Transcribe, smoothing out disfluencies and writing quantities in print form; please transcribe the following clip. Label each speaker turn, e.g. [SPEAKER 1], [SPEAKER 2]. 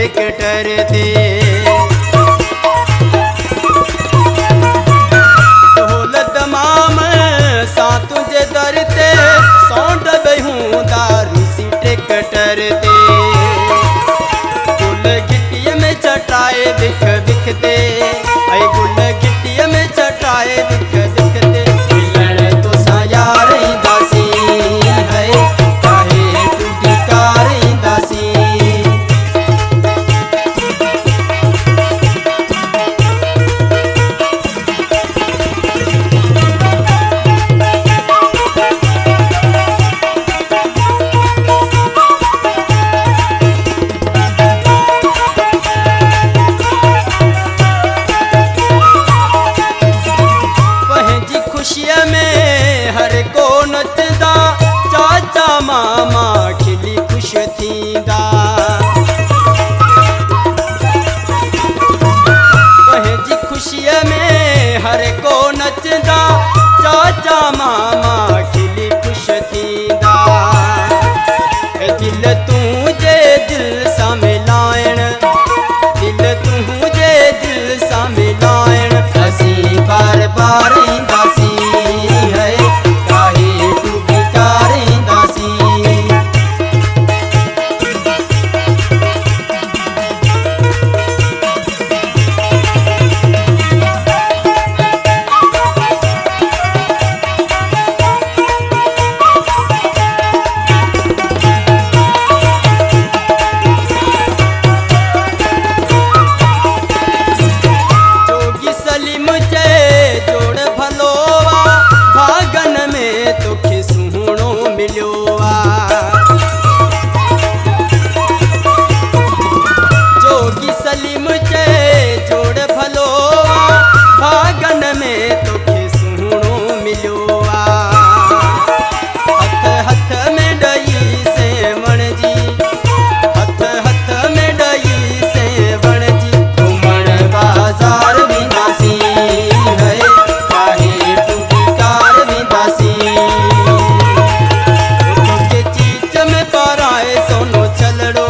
[SPEAKER 1] tractor ते ढोल तमाम सा तुझे दर ते सौंड behूं दारू सी ट्रैक्टर ते गुल गिट्टी में चटाए दिख दिख ते ऐ गुल गिट्टी में चटाए दिख दिख ते मिलण तो सा यार दासी है काहे टूटी कार दासी खुशिया में हर को नचदा चाचा मामा खिली खुश थींदा जी खुशिया में हर को नचदा चाचा मामा खिली खुश थींदा दिल तुझे दिल सा मिलायण दिल तुझे दिल सा मिलायण असी बार बार दासी जोगी सलीम चे जोड़ भलोवा भागन में तोखे सुहणो मिलोवा हथ हथ में डई सेवण जी हथ हथ में डई सेवण जी घुमण बाजार विंदासी है काहे टूटी कार विंदासी चीच में पाराए सोनो छलड़ो